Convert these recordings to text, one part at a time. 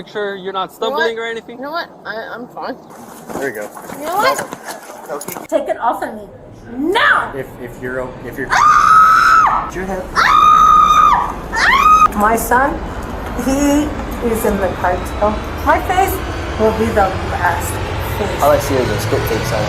Make sure you're not stumbling or anything. You know what? I'm fine. There you go. You know what? Okay. Take it off of me. Now! If you're Judith. My son, he is in the cartel. My face will be the last face. All I see is a spit face on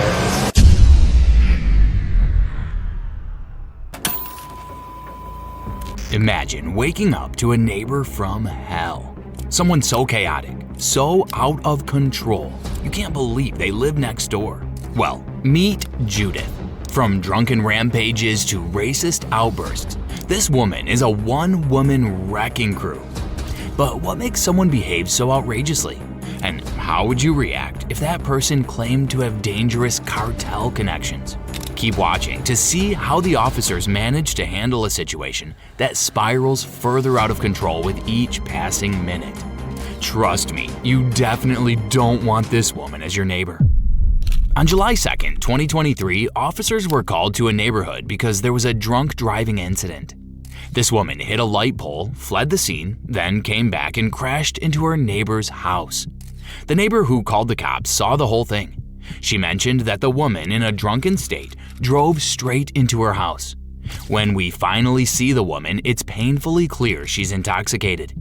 there. Imagine waking up to a neighbor from hell. Someone so chaotic, so out of control, you can't believe they live next door. Well, meet Judith. From drunken rampages to racist outbursts, this woman is a one-woman wrecking crew. But what makes someone behave so outrageously? And how would you react if that person claimed to have dangerous cartel connections? Keep watching to see how the officers manage to handle a situation that spirals further out of control with each passing minute. Trust me, you definitely don't want this woman as your neighbor. On July 2nd, 2023, officers were called to a neighborhood because there was a drunk driving incident. This woman hit a light pole, fled the scene, then came back and crashed into her neighbor's house. The neighbor who called the cops saw the whole thing. She mentioned that the woman in a drunken state drove straight into her house. When we finally see the woman, it's painfully clear she's intoxicated.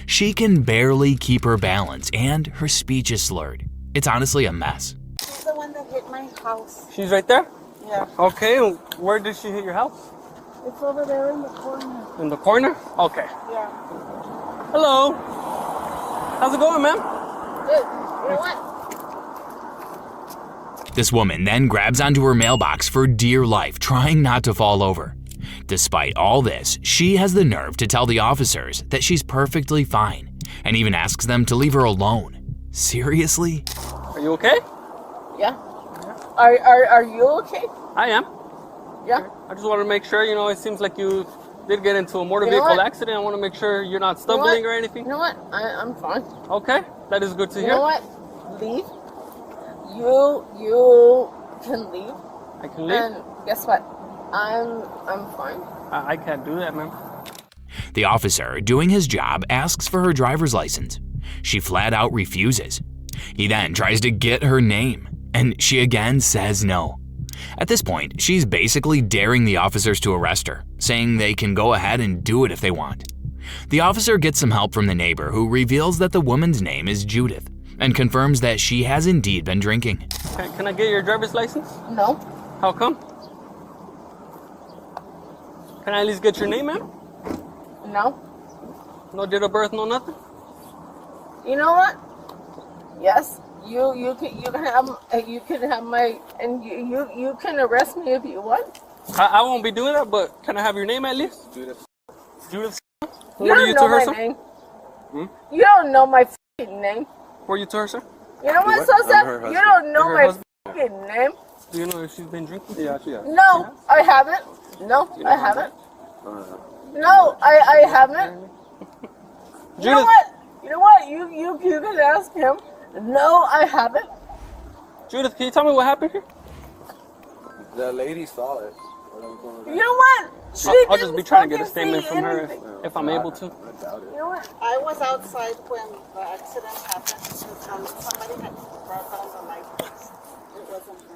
She can barely keep her balance and her speech is slurred. It's honestly a mess. She's the one that hit my house. She's right there? Yeah. Okay, where did she hit your house? It's over there in the corner. In the corner? Okay. Yeah. Hello. How's it going, ma'am? Good. You know what? This woman then grabs onto her mailbox for dear life, trying not to fall over. Despite all this, she has the nerve to tell the officers that she's perfectly fine, and even asks them to leave her alone. Seriously? Are you okay? Yeah. Are you okay? I am. Yeah. I just want to make sure, it seems like you did get into a motor You know vehicle what? accident. I want to make sure you're not You know stumbling what? or anything. You know what? I'm fine. Okay, that is good to You hear. know what? Leave. You can leave. I can leave? And guess what? I'm fine. I can't do that, ma'am. The officer, doing his job, asks for her driver's license. She flat out refuses. He then tries to get her name, and she again says no. At this point, she's basically daring the officers to arrest her, saying they can go ahead and do it if they want. The officer gets some help from the neighbor, who reveals that the woman's name is Judith, and confirms that she has indeed been drinking. Can I get your driver's license? No. How come? Can I at least get your name, ma'am? No. No date of birth, no nothing? You know what? Yes. You can have my, and you can arrest me if you want. I won't be doing that, but can I have your name at least? Judith. Judith? You don't know my name. You don't know my fucking name. Were you to her, sir? You know what, I'm Sosa? her husband. You don't know Her my husband? fucking name. Do you know if she's been drinking? Yeah, she has. No, I haven't. No, I haven't. No, I haven't. You know Judith. what? You know what? You can ask him. No, I haven't. Judith, can you tell me what happened here? The lady saw it. You know what? I'll just be trying to get a statement from her if I'm able to. I doubt it. You know what? I was outside when the accident happened. Somebody had brought down the light post. It wasn't her.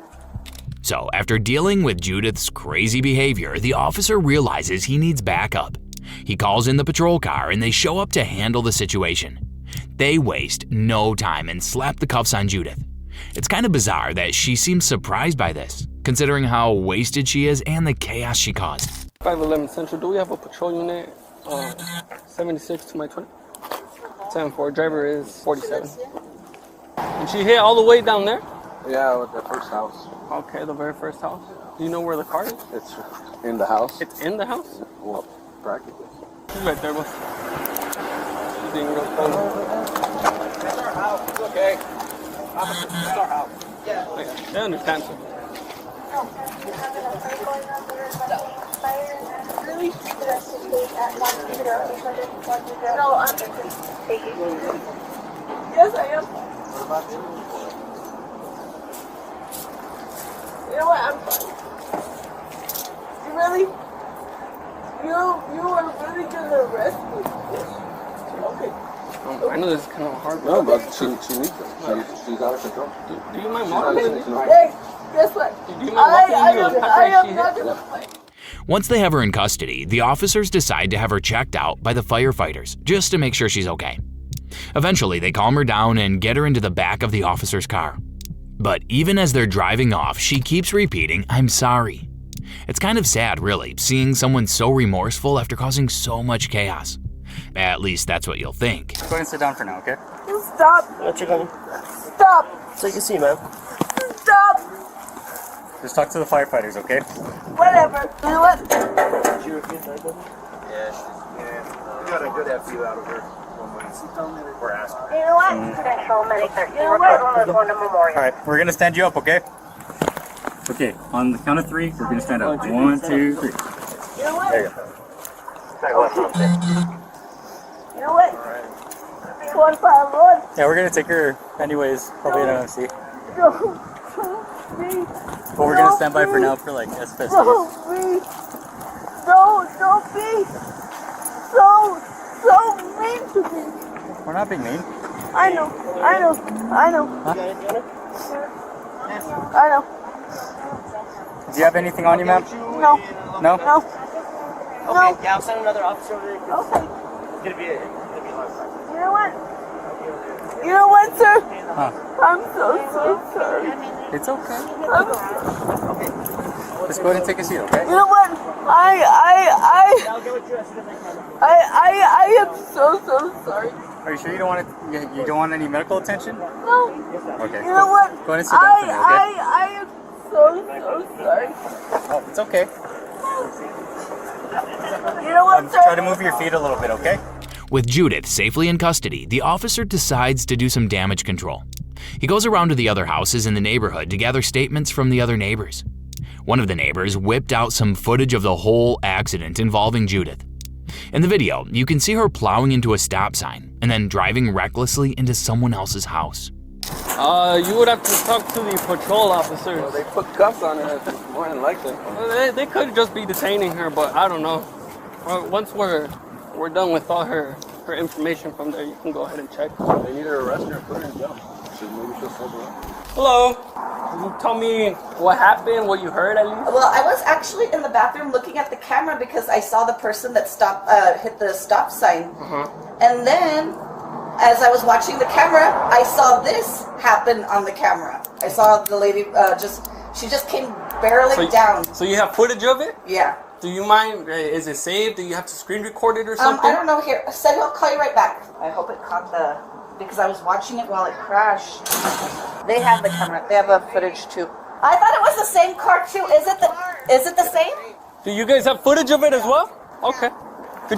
So, after dealing with Judith's crazy behavior, the officer realizes he needs backup. He calls in the patrol car and they show up to handle the situation. They waste no time and slap the cuffs on Judith. It's kind of bizarre that she seems surprised by this, considering how wasted she is and the chaos she caused. 511 Central, do we have a patrol unit? 76 to my 20? 10-4, driver is 47. And she hit all the way down there? Yeah, with the first house. Okay, the very first house. Do you know where the car is? It's in the house. It's in the house? Well, practically. She's right there, boss. She's being real friendly. It's our house. It's okay. It's our house. Yeah, they understand, sir. Really? No, I'm. Yes, I am. What about you? You know what? I'm fine. You really? You are really gonna arrest me? Okay. I know this is kind of hard. No, but she needs them. She's out of control. Do you mind walking? Hey, guess what? Do you mind walking in the I am she not hit? gonna play. Once they have her in custody, the officers decide to have her checked out by the firefighters just to make sure she's okay. Eventually, they calm her down and get her into the back of the officer's car. But even as they're driving off, she keeps repeating, "I'm sorry." It's kind of sad, really, seeing someone so remorseful after causing so much chaos. At least that's what you'll think. Go ahead and sit down for now, okay? Stop. What you coming? Stop. So you can see, man. Stop. Just talk to the firefighters, okay? Whatever. You know what? Did you refuse that? We got a good FU out of her. We're asking. You know what? Central Medic 13, You know we're what? going to Memorial. All right, we're gonna stand you up, okay? Okay, on the count of 3, we're gonna stand up. 1, 2, 3. You know what? There you go. You know what? 151. Yeah, we're gonna take her anyways, probably in OMC. But we're gonna stand by for now for like SFSTs. Don't be so mean to me. We're not being mean. I know. Do you have anything on you, ma'am? No. No? No. Okay, yeah, I'll send another officer over there. Okay. It's gonna be a lot of time. You know what? You know what, sir? Huh. I'm so sorry. It's okay. I'm, Just go ahead and take a seat, okay? you know what? I'll get with you as soon as I can. I am so sorry. Are you sure you don't want it? You don't want any medical attention? No. Okay. You know what? Go ahead and sit down for me, okay? I am so sorry. Oh, it's okay. You know what, sir? Try to move your feet a little bit, okay? With Judith safely in custody, the officer decides to do some damage control. He goes around to the other houses in the neighborhood to gather statements from the other neighbors. One of the neighbors whipped out some footage of the whole accident involving Judith. In the video, you can see her plowing into a stop sign and then driving recklessly into someone else's house. You would have to talk to the patrol officers. Well, they put cuffs on her, more than likely. Well, they could just be detaining her, but I don't know. Well, once we're done with all her information from there, you can go ahead and check. They need to arrest her and put her in jail. Maybe she'll sober up. Hello. Can you tell me what happened, what you heard at least? Well, I was actually in the bathroom looking at the camera because I saw the person that hit the stop sign. And then, as I was watching the camera, I saw this happen on the camera. I saw the lady she just came barreling down. So you have footage of it? Yeah. Do you mind? Is it saved? Do you have to screen record it or something? I don't know. Here, Said I'll call you right back. I hope it caught because I was watching it while it crashed. They have the camera. They have a footage too. I thought it was the same car too. Is it the same? Do you guys have footage of it as well? Okay.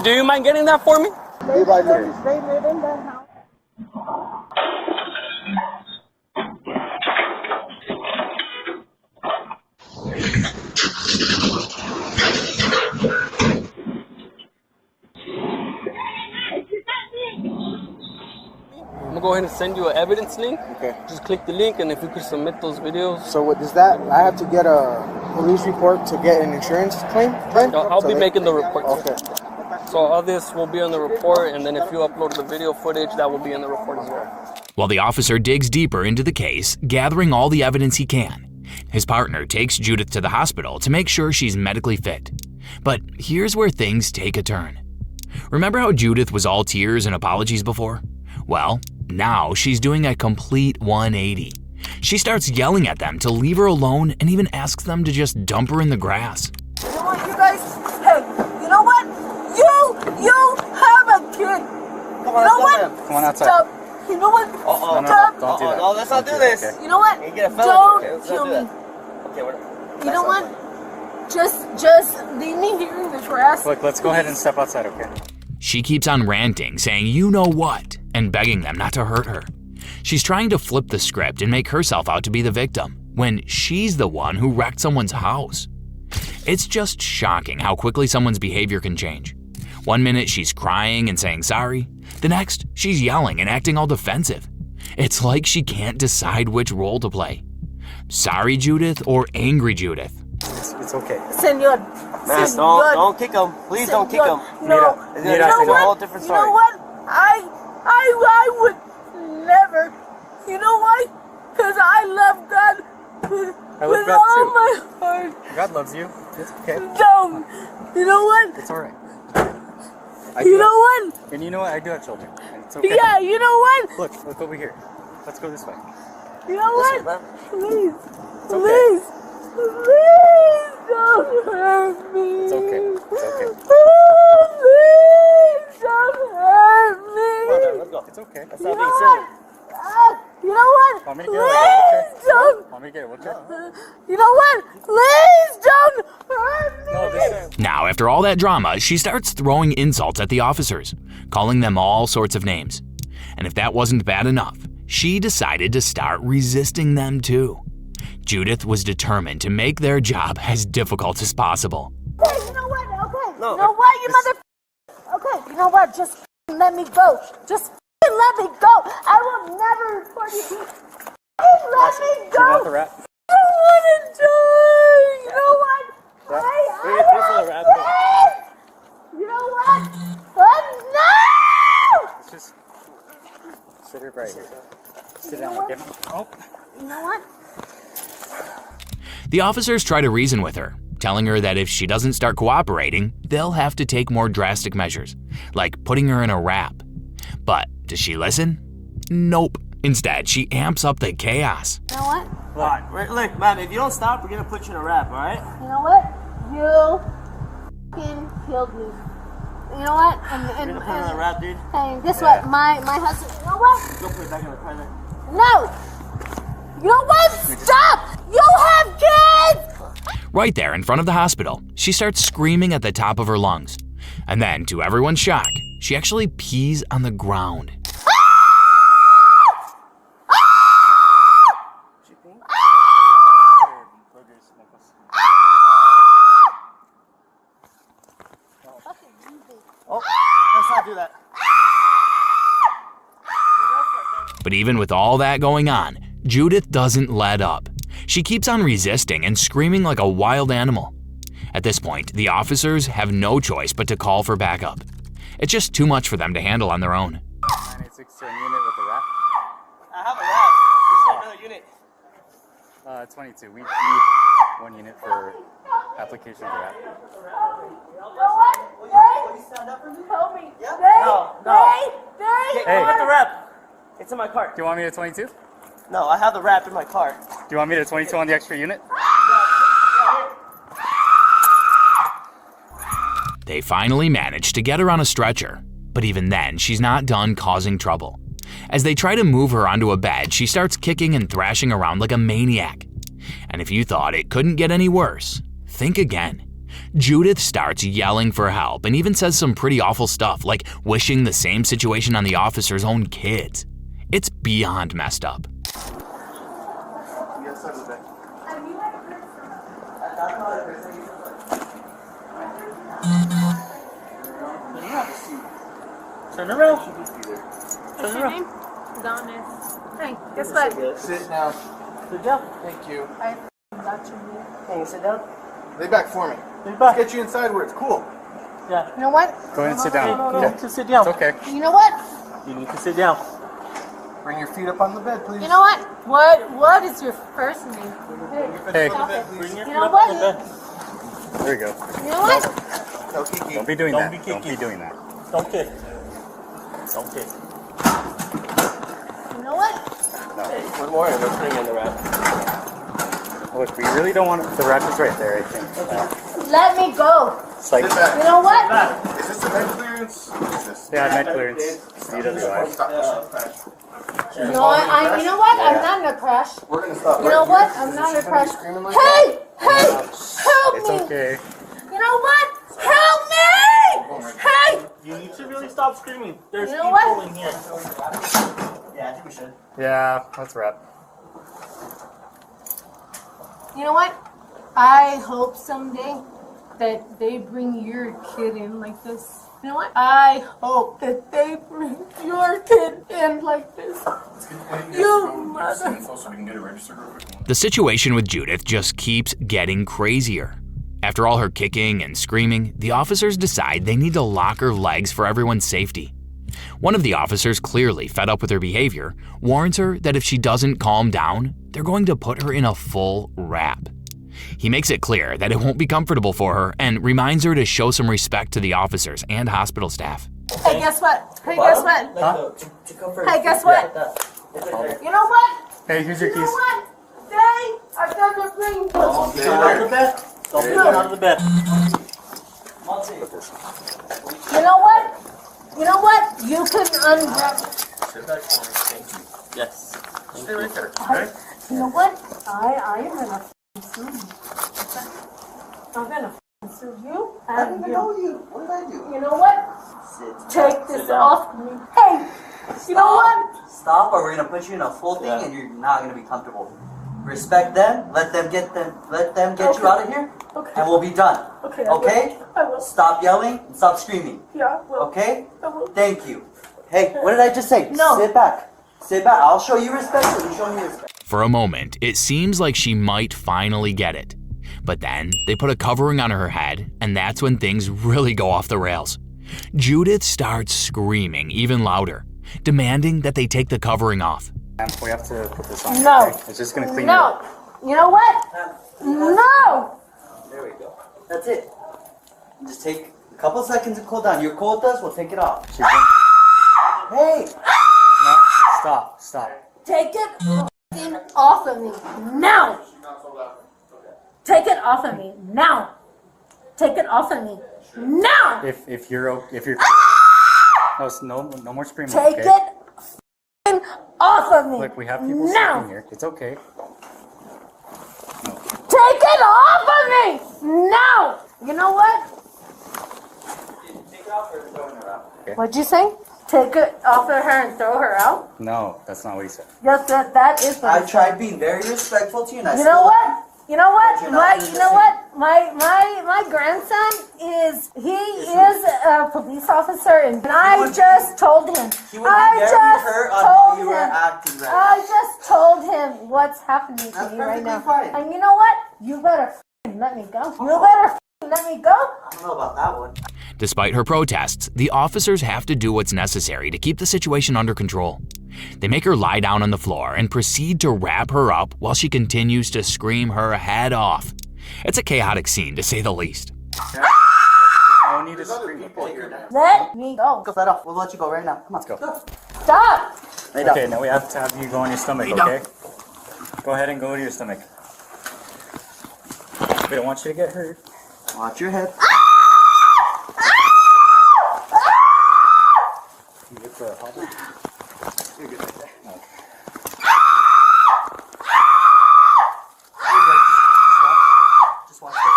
Do you mind getting that for me? They live in that house. I'm gonna go ahead and send you an evidence link. Okay. Just click the link, and if you could submit those videos. So what does that? I have to get a police report to get an insurance claim? Then? I'll be making the report. Okay. So all this will be on the report, and then if you upload the video footage, that will be in the report as well. While the officer digs deeper into the case, gathering all the evidence he can, his partner takes Judith to the hospital to make sure she's medically fit. But here's where things take a turn. Remember how Judith was all tears and apologies before? Well, now she's doing a complete 180. She starts yelling at them to leave her alone and even asks them to just dump her in the grass. You know what, you guys? Hey, you know what? You have a kid. Come on, Come on outside. Stop. You know what? No, Stop. don't do that. No, let's not do this. Okay. You know what? You get a felony. Okay, Don't let's kill not do me. that. Okay, what? You know what? Just leave me here in the grass. Look, let's go ahead and step outside, okay? She keeps on ranting, saying you know what, and begging them not to hurt her. She's trying to flip the script and make herself out to be the victim, when she's the one who wrecked someone's house. It's just shocking how quickly someone's behavior can change. One minute she's crying and saying sorry, the next she's yelling and acting all defensive. It's like she can't decide which role to play. Sorry Judith or angry Judith? It's okay. Senor. Man, don't kick him. Please don't kick him. No. Mira, You know it's a whole what? different You story. know what? I would never. You know why? Because I love God I love with God all too. my heart. God loves you. It's okay. Don't. You know what? It's alright. You know what? And you know what? I do have children. And it's okay. Yeah, you know what? Look over here. Let's go this way. You know what? Please. okay. Please. Please don't hurt me. It's okay. It's okay. Please don't hurt me. Let's go. It's okay. That's You not know being silly. what? You know what? Want me to get it? Please don't. Want me to get it? Wheelchair? You know what? Please don't hurt me. No, this time. Now, after all that drama, she starts throwing insults at the officers, calling them all sorts of names. And if that wasn't bad enough, she decided to start resisting them too. Judith was determined to make their job as difficult as possible. Okay, you know what? Okay. You know what, you mother... Okay, you know what? Just let me go. Just let me go. I will never report you. Let me go. You want the rat? I don't want to die. You know what? You know what? No! Let's just sit here right here. Sit down, okay? Oh. You know what? The officers try to reason with her, telling her that if she doesn't start cooperating, they'll have to take more drastic measures, like putting her in a wrap. But does she listen? Nope. Instead, she amps up the chaos. You know what? Look, man, if you don't stop, we're gonna put you in a wrap, alright? You know what? You fucking killed me. You know what? We're gonna put you in a wrap, dude. And guess what? My husband. You know what? Go put it back in the car there. No. You know what? Stop! You have kids! Right there in front of the hospital, she starts screaming at the top of her lungs. And then, to everyone's shock, she actually pees on the ground. Oh, let's not do that. But even with all that going on, Judith doesn't let up. She keeps on resisting and screaming like a wild animal. At this point, the officers have no choice but to call for backup. It's just too much for them to handle on their own. 986 to a unit with a rat. I have a wrap. This is another unit. 22. We need 1 unit for application of the rat. You know what? Help me. No. Hey. Get the wrap. It's in my car. Do you want me to 22? Do No, I have the wrap in my car. you want me to 22 on the extra unit? They finally manage to get her on a stretcher, but even then, she's not done causing trouble. As they try to move her onto a bed, she starts kicking and thrashing around like a maniac. And if you thought it couldn't get any worse, think again. Judith starts yelling for help and even says some pretty awful stuff, like wishing the same situation on the officer's own kids. It's beyond messed up. Turn around. What's your name? Adonis. Hey, guess what? Sit down. Sit down. Thank you. I got you. Can you sit down? Lay back for me. Lay back. Let's get you inside where it's cool. Yeah. You know what? Go ahead and sit down. No, Okay. you need to sit down. It's okay. You know what? You need to sit down. Bring your feet up on the bed, please. You know what? What is your first name? Hey. Stop it. Bring your You feet know up what? on the bed. There you go. You know what? No, Kiki. Don't be doing Don't that. be Don't be kicking. doing that. Don't kick. Don't kick. You know what? One more and let's bring in the wrap. Look, we really don't want the rat is right there, I think. Let me go. It's like, Sit back. You know what? Is this a med clearance? What is this? yeah, med clearance. DWI. Stop pushing. You know what? You know what? I'm not in a crash. We're gonna stop. You know what? I'm not in a crash. Screaming like Hey! Hey! Help It's me! okay. You know what? Help me! Hey! You need to really stop screaming. There's You know people what? in here. Yeah, I think we should. Yeah, let's wrap. You know what? I hope someday that they bring your kid in like this. You know what? I hope that they bring your kid in like this. You mother. The situation with Judith just keeps getting crazier. After all her kicking and screaming, the officers decide they need to lock her legs for everyone's safety. One of the officers, clearly fed up with her behavior, warns her that if she doesn't calm down, they're going to put her in a full wrap. He makes it clear that it won't be comfortable for her and reminds her to show some respect to the officers and hospital staff. Hey, guess what? Hey, guess what? Huh? Hey, guess what? You know what? Hey, here's your You know keys. what? They are gonna bring Don't get out of the bed. Don't get out of the bed. You know what? You know what? You can unwrap. Yes. Stay right there. You know what? I am gonna sue you. I'm gonna sue you. I didn't even know you. What did I do? You know what? Take this off me. Hey, you know what? Stop, or we're gonna put you in a full thing, and you're not gonna be comfortable. Respect them. Let them get you out of here, Okay. and we'll be done. Okay. Okay? I will. Stop yelling and stop screaming. Yeah. I will. Okay? I will. Thank you. Hey, what did I just say? No. Sit back. Sit back. I'll show you respect. So you show me respect. For a moment, it seems like she might finally get it. But then they put a covering on her head, and that's when things really go off the rails. Judith starts screaming even louder, demanding that they take the covering off. We have to put this on. No. Okay? It's just gonna clean it No. up. You know what? No. There we go. That's it. Just take a couple seconds to cool down. You're cool with us? We'll take it off. Hey! No, stop. Take it off of me now. Take it off of me now. Take it off of me now. If you're no more screaming. Take okay? it off of me. Look, we have people now. sleeping here. It's okay. Take it off of me now. You know what? Take it off or throw it around. What'd you say? Take it off of her and throw her out? No, that's not what he said. Yes, that is what I he said. tried being very respectful to you, and I You still know what? You know what? But you're not You know what? My grandson is a police officer, and I would just told him. He would be very hurt on how you were acting right I just told him what's happening to That's me right now. perfectly fine. And you know what? You better let me go. You better let me go. I don't know about that one. Despite her protests, the officers have to do what's necessary to keep the situation under control. They make her lie down on the floor and proceed to wrap her up while she continues to scream her head off. It's a chaotic scene, to say the least. No need to scream. Let me go. Go flat off. We'll let you go right now. Come on. Let's go. Stop. Lay down. Okay, now we have to have you go on your stomach, okay? Go ahead and go to your stomach. We don't want you to get hurt. Watch your head. You get the hobble. You're good right there. Okay. You're good. Just watch the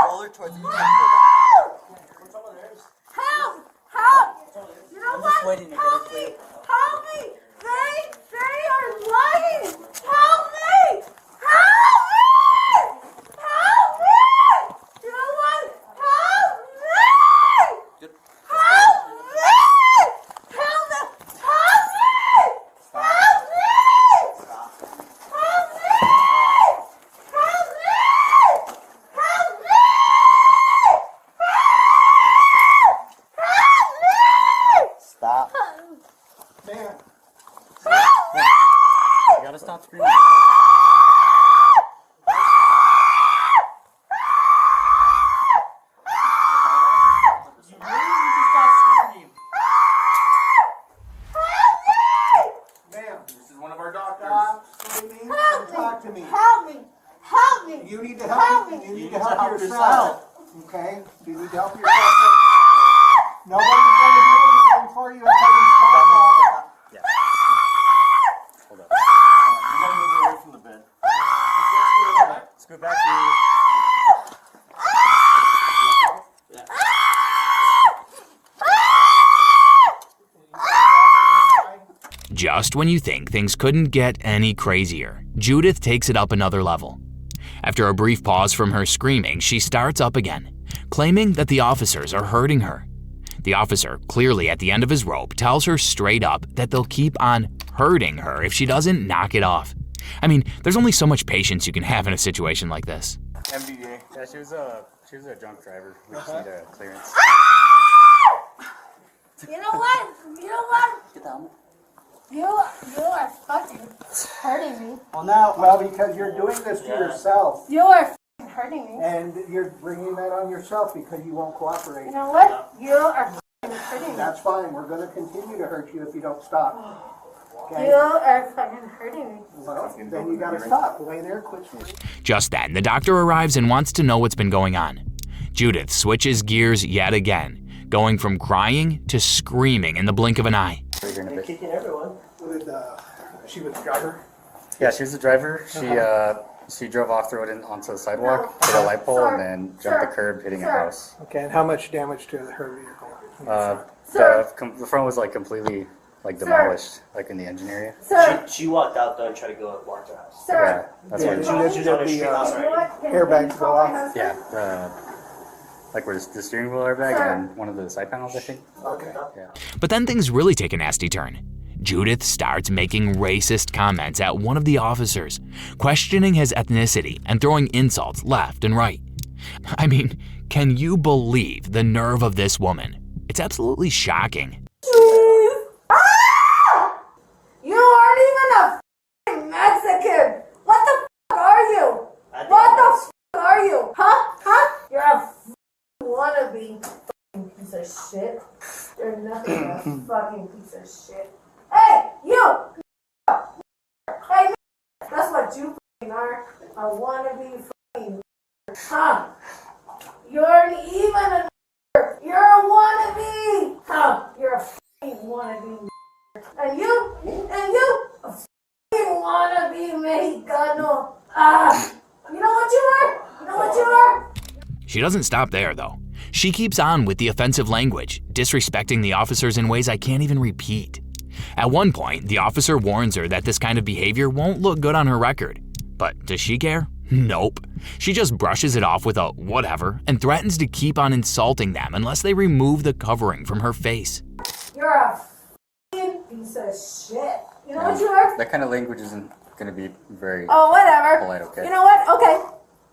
Roll her towards you. Help! Help! You know what? waiting to get her Help me! clear. Help me! They are lying! Help me! Help me! Help me! You know what? Help me! Help me! Help me! Help me! Help me! Help me! Help me! Help me! Stop. Man, You gotta stop screaming. Okay? ma'am, this is one of our doctors. Stop screaming and talk to me. Help me! Help me! You need to Help help me. You need to help yourself. Okay? You need to help yourself. Nobody's going to do anything for you until you stop. Yeah. Hold up. You gotta move away from the bed. Scoot back to you. Just when you think things couldn't get any crazier, Judith takes it up another level. After a brief pause from her screaming, she starts up again, claiming that the officers are hurting her. The officer, clearly at the end of his rope, tells her straight up that they'll keep on hurting her if she doesn't knock it off. I mean, there's only so much patience you can have in a situation like this. MBA. Yeah, she was a drunk driver. We just need a clearance. You know what? You know what? You are fucking hurting me. Well, now, well, because you're doing this to yourself. You are fucking hurting me. And you're bringing that on yourself because you won't cooperate. You know what? You are fucking hurting me. That's fine. We're going to continue to hurt you if you don't stop. Okay? You are fucking hurting me. Well, then you got to stop. Lay there, quit smoking. Just then, the doctor arrives and wants to know what's been going on. Judith switches gears yet again, going from crying to screaming in the blink of an eye. They're kicking everyone. She was the driver? Yeah, she was the driver. She drove off the road and onto the sidewalk, hit a light pole, and then jumped the curb, hitting a house. Okay, and how much damage to her vehicle? The front was like completely like demolished, like in the engine area. She walked out though and tried to walk to the house. Yeah, that's why. She's on the street house already. Airbags go off? Yeah, like where the steering wheel airbag and one of the side panels, I think. Okay. Yeah. But then things really take a nasty turn. Judith starts making racist comments at one of the officers, questioning his ethnicity and throwing insults left and right. I mean, can you believe the nerve of this woman? It's absolutely shocking. You aren't even a f***ing Mexican. What the f*** are you? What the f*** are you? Huh? You're a f***ing wannabe f***ing piece of shit. You're nothing but a fucking piece of shit. Hey, you! Hey, that's what you f***ing are. A wannabe f***ing huh? You're even a you're a wannabe! Huh? You're a f***ing wannabe. And you, a f***ing wannabe Mexicano. You know what you are? You know what you are? She doesn't stop there, though. She keeps on with the offensive language, disrespecting the officers in ways I can't even repeat. At one point, the officer warns her that this kind of behavior won't look good on her record. But does she care? Nope. She just brushes it off with a whatever and threatens to keep on insulting them unless they remove the covering from her face. You're a f***ing piece of shit. You know what you are? That kind of language isn't going to be very whatever. polite, okay? You know what? Okay.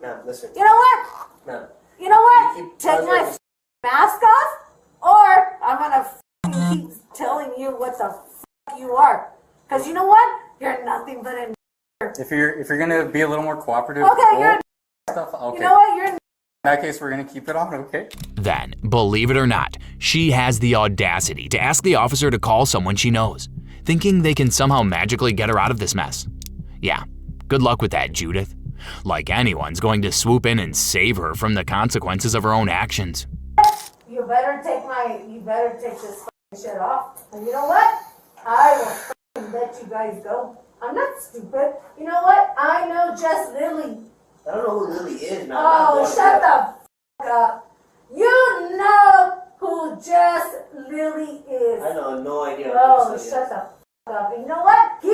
No, listen. You know what? No. You know what? Take my f***ing mask off, or I'm gonna f***ing keep telling you what the f*** you are. Cause you know what? You're nothing but a If you're gonna be a little more cooperative, stuff, okay. You know what? You're in that case, we're gonna keep it on, okay? Then, believe it or not, she has the audacity to ask the officer to call someone she knows, thinking they can somehow magically get her out of this mess. Yeah, good luck with that, Judith. Like anyone's going to swoop in and save her from the consequences of her own actions. You better take this f***ing shit off. And you know what? I will f***ing let you guys go. I'm not stupid. You know what? I know Jess Lily. I don't know who Lily is, man. Oh, shut the f*** up. You know who Jess Lily is. I know no idea. Oh, shut the f*** up. And you know what? He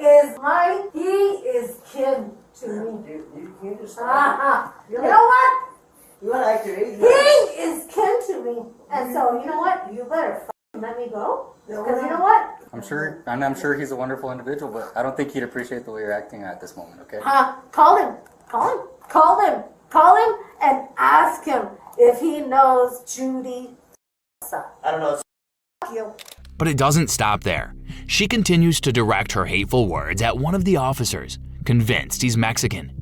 is kin to me. You just You know what? You want to act your age? He is kin to me. And so, you know what? You better f***ing let me go. Because you know what? I'm sure he's a wonderful individual, but I don't think he'd appreciate the way you're acting at this moment, okay? Call him and ask him if he knows Judy. I don't know. Fuck you. But it doesn't stop there. She continues to direct her hateful words at one of the officers, convinced he's Mexican.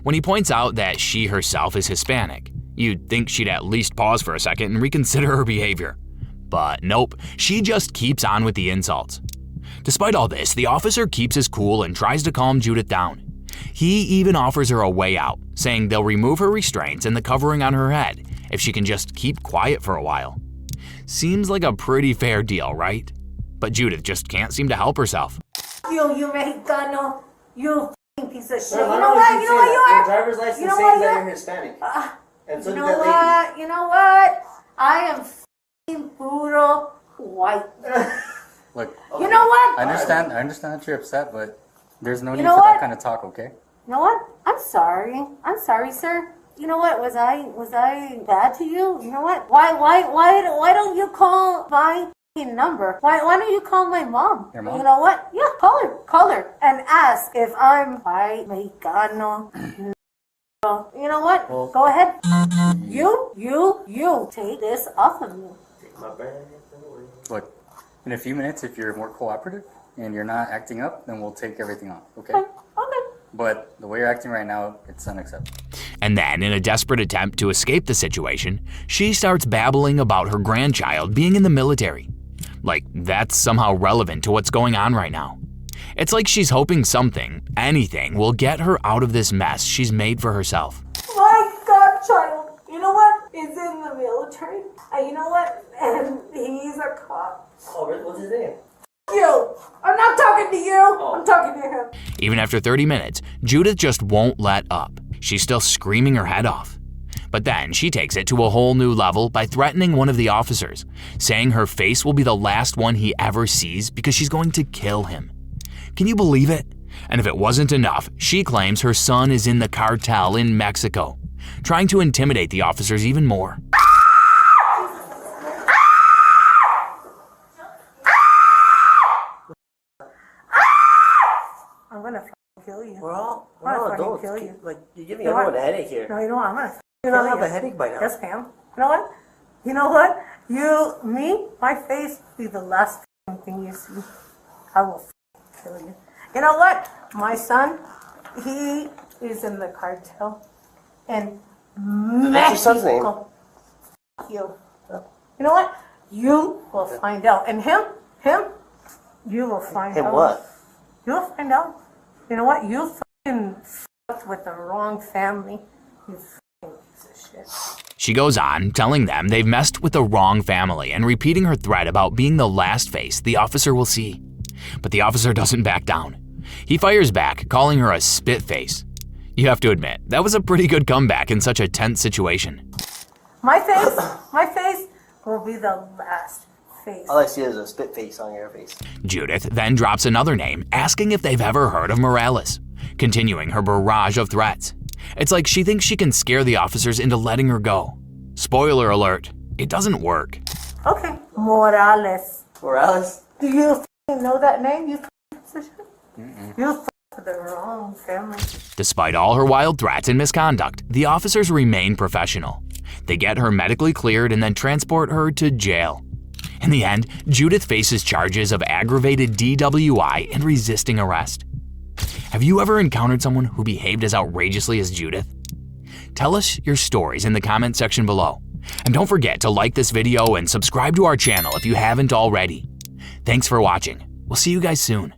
When he points out that she herself is Hispanic, you'd think she'd at least pause for a second and reconsider her behavior. But nope, she just keeps on with the insults. Despite all this, the officer keeps his cool and tries to calm Judith down. He even offers her a way out, saying they'll remove her restraints and the covering on her head if she can just keep quiet for a while. Seems like a pretty fair deal, right? But Judith just can't seem to help herself. You Mexicano, you f***ing piece of shit. No, you know what you are? Your driver's license you know says that you're Hispanic. And so you know what? You know what? I am f***ing puro white. Look, you know what? I understand that you're upset, but there's no need know for what? that kind of talk, okay? You know what? I'm sorry, sir. You know what? Was I bad to you? You know what? Why don't you call my number. Why don't you call my mom? Your mom? You know what? Yeah, call her, and ask if I'm white, Mexicano. You know what? Well, go ahead. You take this off of me. Take my bag. Look, in a few minutes, if you're more cooperative and you're not acting up, then we'll take everything off, okay? Okay. But the way you're acting right now, it's unacceptable. And then, in a desperate attempt to escape the situation, she starts babbling about her grandchild being in the military. Like that's somehow relevant to what's going on right now. It's like she's hoping something, anything, will get her out of this mess she's made for herself. My godchild, you know what? Is in the military. You know what? And he's a cop. Oh, really? What's his name? You. I'm not talking to you. I'm talking to him. Even after 30 minutes, Judith just won't let up. She's still screaming her head off. But then she takes it to a whole new level by threatening one of the officers, saying her face will be the last one he ever sees because she's going to kill him. Can you believe it? And if it wasn't enough, she claims her son is in the cartel in Mexico, trying to intimidate the officers even more. I'm gonna kill you. We're all adults. Kill you. Like, you're giving You know everyone what? a headache here. No, you know what? I'm gonna You don't have a headache by now. Yes, ma'am. You know what? You know what? My face will be the last thing you see. I will kill you. You know what? My son, he is in the cartel. And What's your son's name? You. You know what? You will find out. And him, you will find out. Him what? You'll find out. You know what? You fucking fucked with the wrong family. You fucking piece of shit. She goes on, telling them they've messed with the wrong family and repeating her threat about being the last face the officer will see. But the officer doesn't back down. He fires back, calling her a spit face. You have to admit, that was a pretty good comeback in such a tense situation. My face will be the last face. All I see is a spit face on your face. Judith then drops another name, asking if they've ever heard of Morales, continuing her barrage of threats. It's like she thinks she can scare the officers into letting her go. Spoiler alert, it doesn't work. Okay, Morales. Morales? Do you know that name? You piece of shit? You with the wrong family. Despite all her wild threats and misconduct, the officers remain professional. They get her medically cleared and then transport her to jail. In the end, Judith faces charges of aggravated DWI and resisting arrest. Have you ever encountered someone who behaved as outrageously as Judith? Tell us your stories in the comment section below. And don't forget to like this video and subscribe to our channel if you haven't already. Thanks for watching. We'll see you guys soon.